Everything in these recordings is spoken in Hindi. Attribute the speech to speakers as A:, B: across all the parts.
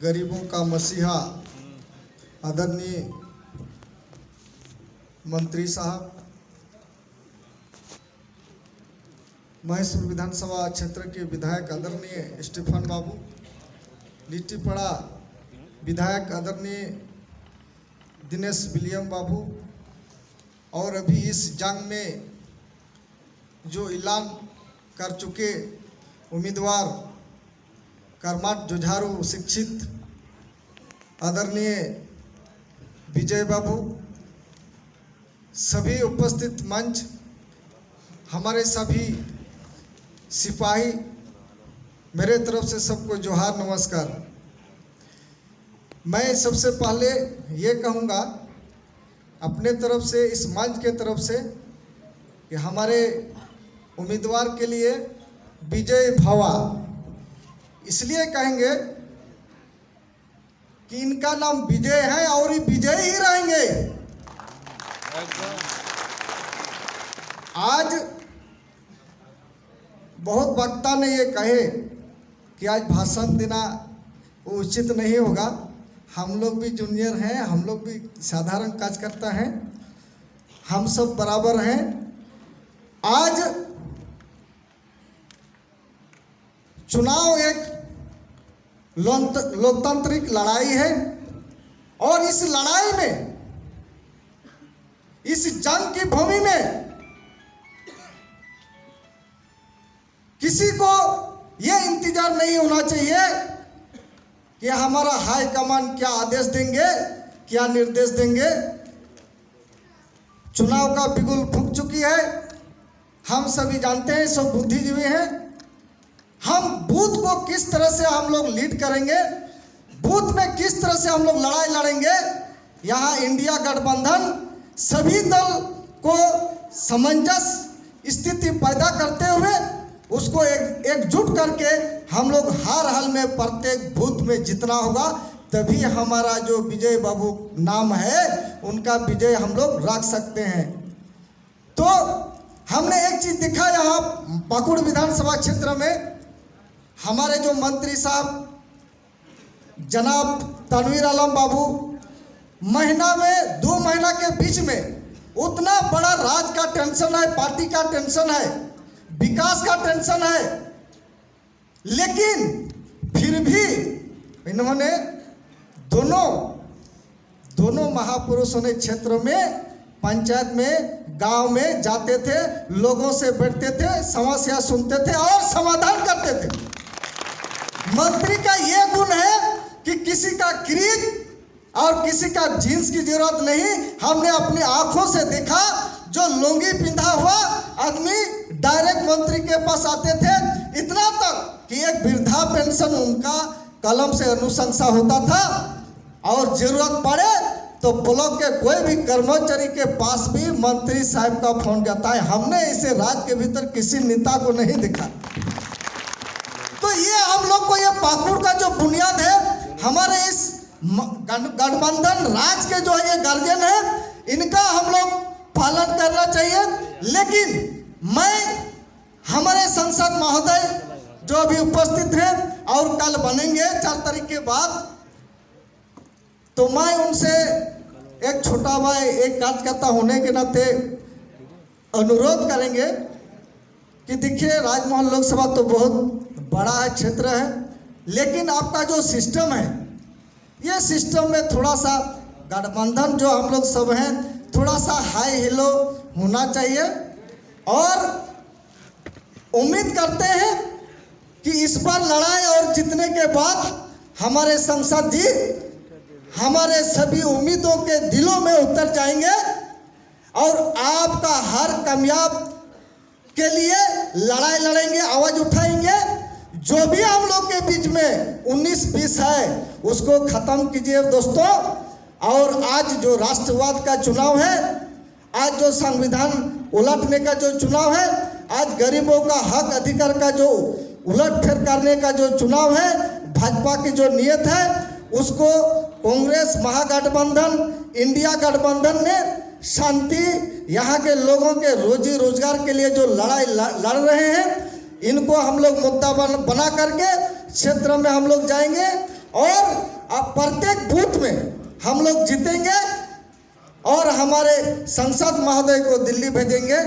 A: गरीबों का मसीहा आदरणीय मंत्री साहब, महेशपुर विधानसभा क्षेत्र के विधायक आदरणीय स्टीफन बाबू, लिट्टीपड़ा विधायक आदरणीय दिनेश विलियम बाबू, और अभी इस जंग में जो ऐलान कर चुके उम्मीदवार कर्मठ जुझारू शिक्षित आदरणीय विजय बाबू, सभी उपस्थित मंच, हमारे सभी सिपाही, मेरे तरफ से सबको जोहार नमस्कार। मैं सबसे पहले ये कहूँगा अपने तरफ से, इस मंच के तरफ से, कि हमारे उम्मीदवार के लिए विजय भवा इसलिए कहेंगे कि इनका नाम विजय है और ये विजय ही रहेंगे। आज बहुत वक्ता ने ये कहे कि आज भाषण देना उचित नहीं होगा। हम लोग भी जूनियर हैं, हम लोग भी साधारण कार्यकर्ता हैं, हम सब बराबर हैं। आज चुनाव एक लोकतांत्रिक लड़ाई है और इस लड़ाई में, इस जंग की भूमि में किसी को यह इंतजार नहीं होना चाहिए कि हमारा हाई कमान क्या आदेश देंगे, क्या निर्देश देंगे। चुनाव का बिगुल फूंक चुकी है, हम सभी जानते हैं, सब बुद्धिजीवी हैं। हम बूथ को किस तरह से हम लोग लीड करेंगे, बूथ में किस तरह से हम लोग लड़ाई लड़ेंगे, यहाँ इंडिया गठबंधन सभी दल को समंजस स्थिति पैदा करते हुए उसको एकजुट करके हम लोग हर हाल में प्रत्येक बूथ में जितना होगा, तभी हमारा जो विजय बाबू नाम है उनका विजय हम लोग रख सकते हैं। तो हमने एक चीज दिखा यहाँ पाकुड़ विधानसभा क्षेत्र में, हमारे जो मंत्री साहब जनाब तनवीर आलम बाबू, महीना में 2 महीना के बीच में उतना बड़ा राज का टेंशन है, पार्टी का टेंशन है, विकास का टेंशन है, लेकिन फिर भी इन्होंने दोनों महापुरुषों ने क्षेत्र में, पंचायत में, गांव में जाते थे, लोगों से बैठते थे, समस्या सुनते थे और समाधान करते थे। मंत्री का यह गुण है कि किसी का क्रीज और किसी का जींस की जरूरत नहीं। हमने अपनी आंखों से देखा, जो लुंगी पिंधा हुआ आदमी डायरेक्ट मंत्री के पास आते थे, इतना तक कि एक वृद्धा पेंशन उनका कलम से अनुशंसा होता था, और जरूरत पड़े तो ब्लॉक के कोई भी कर्मचारी के पास भी मंत्री साहब का फोन जाता है। हमने इसे राज्य के भीतर किसी नेता को नहीं देखा। तो ये हम लोग को, ये पाकुड़ का जो बुनियाद है, हमारे इस गठबंधन राज के जो ये गार्जियन है, इनका हम लोग पालन करना चाहिए। लेकिन मैं, हमारे सांसद महोदय जो अभी उपस्थित हैं और कल बनेंगे 4 तारीख के बाद, तो मैं उनसे एक छोटा भाई, एक कार्यकर्ता होने के नाते अनुरोध करेंगे कि देखिए, राजमहल लोकसभा तो बहुत बड़ा है, क्षेत्र है, लेकिन आपका जो सिस्टम है, ये सिस्टम में थोड़ा सा गठबंधन जो हम लोग सब हैं, थोड़ा सा हाई हेलो होना चाहिए। और उम्मीद करते हैं कि इस बार लड़ाई और जीतने के बाद हमारे संसद जी हमारे सभी उम्मीदों के दिलों में उतर जाएंगे और आपका हर कामयाब के लिए लड़ाई लड़ेंगे, आवाज उठाएंगे। जो भी हम लोग के बीच में 19-20 है उसको खत्म कीजिए दोस्तों। और आज जो राष्ट्रवाद का चुनाव है, आज जो संविधान उलटने का जो चुनाव है, आज गरीबों का हक अधिकार का जो उलटफेर करने का जो चुनाव है, भाजपा की जो नीयत है, उसको कांग्रेस महागठबंधन, इंडिया गठबंधन ने शांति, यहाँ के लोगों के रोजी रोजगार के लिए जो लड़ाई लड़ रहे हैं, इनको हम लोग मुद्दा बना करके क्षेत्र में हम लोग जाएंगे और लोग जीतेंगे और हमारे संसद महोदय को दिल्ली भेजेंगे।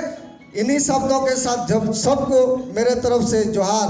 A: इन्हीं शब्दों के साथ जब सबको मेरे तरफ से जोहार।